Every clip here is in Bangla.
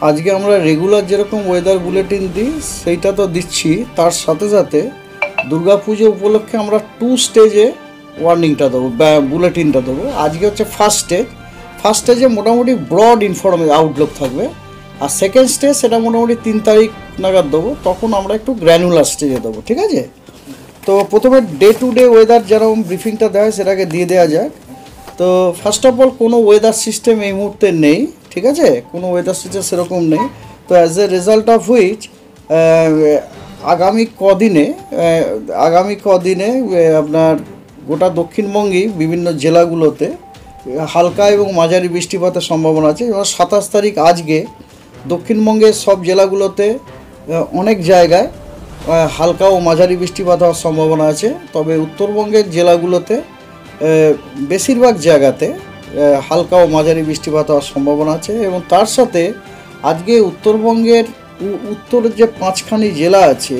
আজকে আমরা রেগুলার যেরকম ওয়েদার বুলেটিন দিই সেইটা তো দিচ্ছি, তার সাথে সাথে দুর্গাপুজো উপলক্ষে আমরা 2 স্টেজে ওয়ার্নিংটা দেবো, বুলেটিনটা দেবো। আজকে হচ্ছে ফার্স্ট স্টেজে মোটামুটি ব্রড আউটলুক থাকবে, আর সেকেন্ড স্টেজ সেটা মোটামুটি 3 তারিখ নাগাদ দেবো, তখন আমরা একটু গ্র্যানুলার স্টেজে দেবো, ঠিক আছে? তো প্রথমে ডে টু ডে ওয়েদার যেরকম ব্রিফিংটা দেয় সেটাকে দিয়ে দেওয়া যাক। তো ফার্স্ট অফ অল কোনো ওয়েদার সিস্টেম এই মুহূর্তে নেই, ঠিক আছে? কোনো ওয়েদার সিস্টেম সেরকম নেই। তো as a result of which আগামী কদিনে আপনার গোটা দক্ষিণবঙ্গেই বিভিন্ন জেলাগুলোতে হালকা এবং মাঝারি বৃষ্টিপাতের সম্ভাবনা আছে। এবং 27 তারিখ আজকে দক্ষিণবঙ্গের সব জেলাগুলোতে অনেক জায়গায় হালকা ও মাঝারি বৃষ্টিপাত হওয়ার সম্ভাবনা আছে। তবে উত্তরবঙ্গের জেলাগুলোতে বেশিরভাগ জায়গাতে হালকা ও মাঝারি বৃষ্টিপাত হওয়ার সম্ভাবনা আছে। এবং তার সাথে আজকে উত্তরবঙ্গের উত্তরের যে 5খানি জেলা আছে,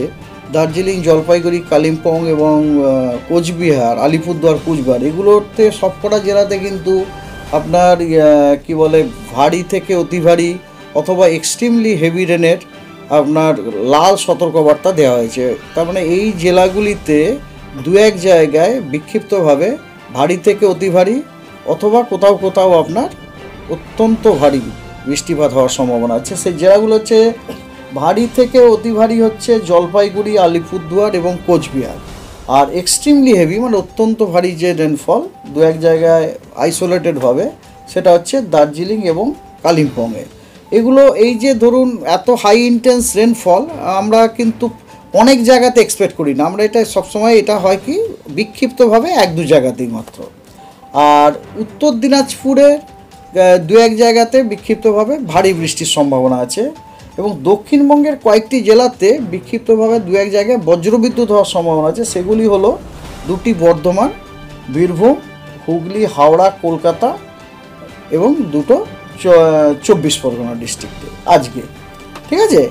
দার্জিলিং, জলপাইগুড়ি, কালিম্পং এবং কোচবিহার, আলিপুরদুয়ার, কুচবিহার, এগুলোতে সবকটা জেলাতে কিন্তু আপনার কি বলে ভারী থেকে অতি ভারী অথবা এক্সট্রিমলি হেভি রেনের আপনার লাল সতর্কবার্তা দেওয়া হয়েছে। তার মানে এই জেলাগুলিতে 2-1 জায়গায় বিক্ষিপ্তভাবে ভারী থেকে অতি ভারী অথবা কোথাও কোথাও আপনার অত্যন্ত ভারী বৃষ্টিপাত হওয়ার সম্ভাবনা আছে। সেই জেলাগুলো হচ্ছে ভারী থেকে অতি ভারী হচ্ছে জলপাইগুড়ি, আলিপুরদুয়ার এবং কোচবিহার। আর এক্সট্রিমলি হেভি মানে অত্যন্ত ভারী যে রেনফল 2-1 জায়গায় আইসোলেটেডভাবে, সেটা হচ্ছে দার্জিলিং এবং কালিম্পংয়ে। এগুলো এই যে ধরুন এত হাই ইন্টেন্স রেনফল আমরা কিন্তু অনেক জায়গাতে এক্সপেক্ট করি না। আমরা এটা সবসময় এটা হয় কি বিক্ষিপ্তভাবে 1-2 জায়গাতেই মাত্র। আর উত্তর দিনাজপুরের 2-1 জায়গাতে বিক্ষিপ্তভাবে ভারী বৃষ্টির সম্ভাবনা আছে। এবং দক্ষিণবঙ্গের কয়েকটি জেলাতে বিক্ষিপ্তভাবে 2-1 জায়গায় বজ্রবিদ্যুৎ হওয়ার সম্ভাবনা আছে। সেগুলি হলো 2টি বর্ধমান, বীরভূম, হুগলি, হাওড়া, কলকাতা এবং 2টো 24 পরগনা ডিস্ট্রিক্টে আজকে, ঠিক আছে?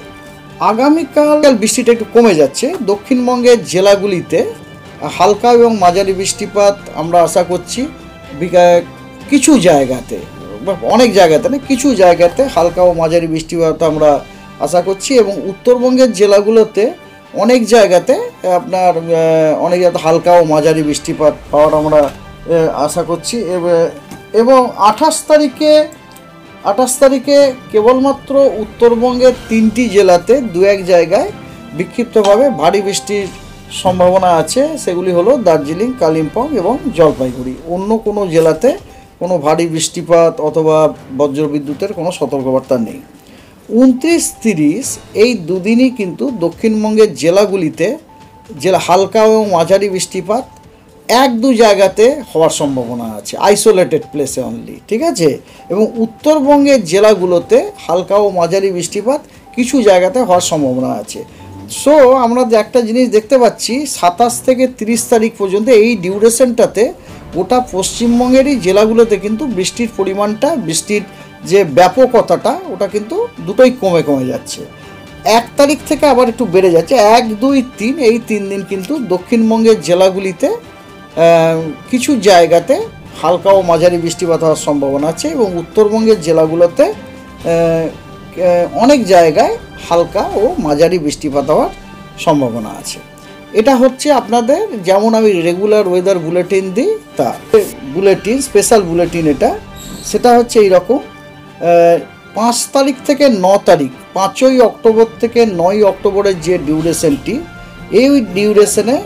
আগামীকাল বৃষ্টিটা একটু কমে যাচ্ছে। দক্ষিণবঙ্গের জেলাগুলিতে হালকা এবং মাঝারি বৃষ্টিপাত আমরা আশা করছি। কিছু জায়গাতে, অনেক জায়গাতে না, কিছু জায়গাতে হালকা ও মাঝারি বৃষ্টিপাত আমরা আশা করছি। এবং উত্তরবঙ্গের জেলাগুলোতে অনেক জায়গাতে আপনার হালকা ও মাঝারি বৃষ্টিপাত পাওয়ার আমরা আশা করছি। এবং 28 তারিখে কেবলমাত্র উত্তরবঙ্গের 3টি জেলাতে 2-1 জায়গায় বিক্ষিপ্তভাবে ভারী বৃষ্টির সম্ভাবনা আছে। সেগুলি হলো দার্জিলিং, কালিম্পং এবং জলপাইগুড়ি। অন্য কোনো জেলাতে কোনো ভারী বৃষ্টিপাত অথবা বজ্রবিদ্যুতের কোনো সতর্কবার্তা নেই। 29-30 এই দুদিনই কিন্তু দক্ষিণবঙ্গের জেলাগুলিতে হালকা এবং মাঝারি বৃষ্টিপাত 1-2 জায়গাতে হওয়ার সম্ভাবনা আছে, আইসোলেটেড প্লেসে অনলি, ঠিক আছে? এবং উত্তরবঙ্গের জেলাগুলোতে হালকা ও মাঝারি বৃষ্টিপাত কিছু জায়গাতে হওয়ার সম্ভাবনা আছে। সো আমরা একটা জিনিস দেখতে পাচ্ছি 27 থেকে 30 তারিখ পর্যন্ত এই ডিউরেশনটাতে গোটা পশ্চিমবঙ্গেরই জেলাগুলোতে কিন্তু বৃষ্টির পরিমাণটা, বৃষ্টির যে ব্যাপকতাটা ওটা কিন্তু দুটোই কমে যাচ্ছে। 1 তারিখ থেকে আবার একটু বেড়ে যাচ্ছে। 1, 2, 3 এই 3 দিন কিন্তু দক্ষিণবঙ্গের জেলাগুলিতে কিছু জায়গাতে হালকা ও মাঝারি বৃষ্টিপাত হওয়ার সম্ভাবনা আছে। এবং উত্তরবঙ্গের জেলাগুলোতে অনেক জায়গায় হালকা ও মাঝারি বৃষ্টিপাত হওয়ার সম্ভাবনা আছে। এটা হচ্ছে আপনাদের, যেমন আমি রেগুলার ওয়েদার বুলেটিন দিই তা বুলেটিন, স্পেশাল বুলেটিন এটা, সেটা হচ্ছে এইরকম। 5 তারিখ থেকে 9 তারিখ, 5ই অক্টোবর থেকে 9ই অক্টোবরের যে ডিউরেশনটি, এই ডিউরেশনে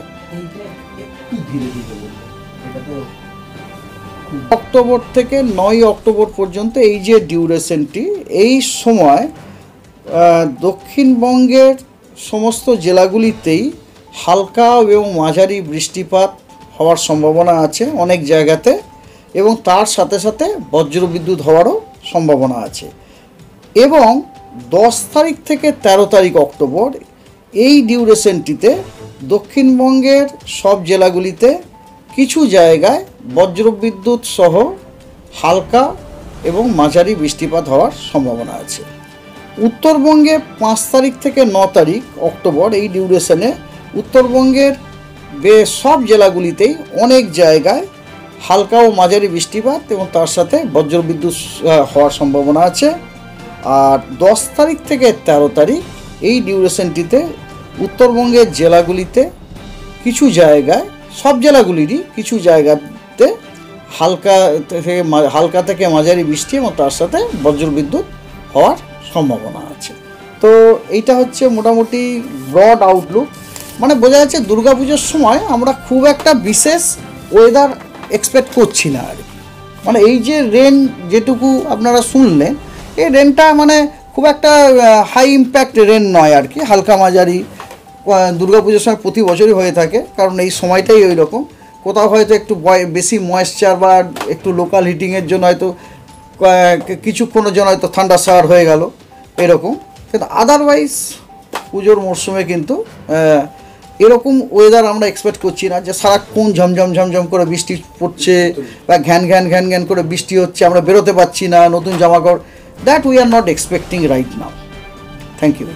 অক্টোবর থেকে 9ই অক্টোবর পর্যন্ত এই যে ডিউরেশনটি, এই সময় দক্ষিণবঙ্গের সমস্ত জেলাগুলিতেই হালকা এবং মাঝারি বৃষ্টিপাত হওয়ার সম্ভাবনা আছে অনেক জায়গাতে। এবং তার সাথে সাথে বজ্রবিদ্যুৎ হওয়ারও সম্ভাবনা আছে। এবং 10 তারিখ থেকে 13 তারিখ অক্টোবর এই ডিউরেশনটিতে দক্ষিণবঙ্গের সব জেলাগুলিতে কিছু জায়গায় বজ্রবিদ্যুৎ সহ হালকা এবং মাঝারি বৃষ্টিপাত হওয়ার সম্ভাবনা আছে। উত্তরবঙ্গে 5 তারিখ থেকে 9 তারিখ অক্টোবর এই ডিউরেশনে উত্তরবঙ্গের সব জেলাগুলিতেই অনেক জায়গায় হালকা ও মাঝারি বৃষ্টিপাত এবং তার সাথে বজ্রবিদ্যুৎ হওয়ার সম্ভাবনা আছে। আর 10 তারিখ থেকে 13 তারিখ এই ডিউরেশনটিতে উত্তরবঙ্গের জেলাগুলিতে কিছু জায়গায়, সব জেলাগুলিরই কিছু জায়গাতে হালকা থেকে মাঝারি বৃষ্টি এবং তার সাথে বজ্রবিদ্যুৎ হওয়ার সম্ভাবনা আছে। তো এইটা হচ্ছে মোটামুটি ব্রড আউটলুক। মানে বোঝা যাচ্ছে দুর্গাপুজোর সময় আমরা খুব একটা বিশেষ ওয়েদার এক্সপেক্ট করছি না আর কি। মানে এই যে রেন যেটুকু আপনারা শুনলেন, এই রেনটা মানে খুব একটা হাই ইম্প্যাক্ট রেন নয় আর কি, হালকা মাঝারি। দুর্গাপুজোর সময় প্রতি বছরই হয়ে থাকে, কারণ এই সময়টাই ওই রকম। কোথাও হয়তো একটু বেশি ময়েশ্চার বা একটু লোকাল হিটিংয়ের জন্য হয়তো কিছুক্ষণের জন্য হয়তো ঠান্ডা শাওয়ার হয়ে গেল এরকম, কিন্তু আদারওয়াইজ পুজোর মরশুমে কিন্তু এরকম ওয়েদার আমরা এক্সপেক্ট করছি না যে সারাক্ষণ ঝমঝম করে বৃষ্টি পড়ছে বা ঘ্যান ঘ্যান করে বৃষ্টি হচ্ছে, আমরা বেরোতে পারছি না, নতুন জামাকাপড়। That we are not expecting right now. Thank you.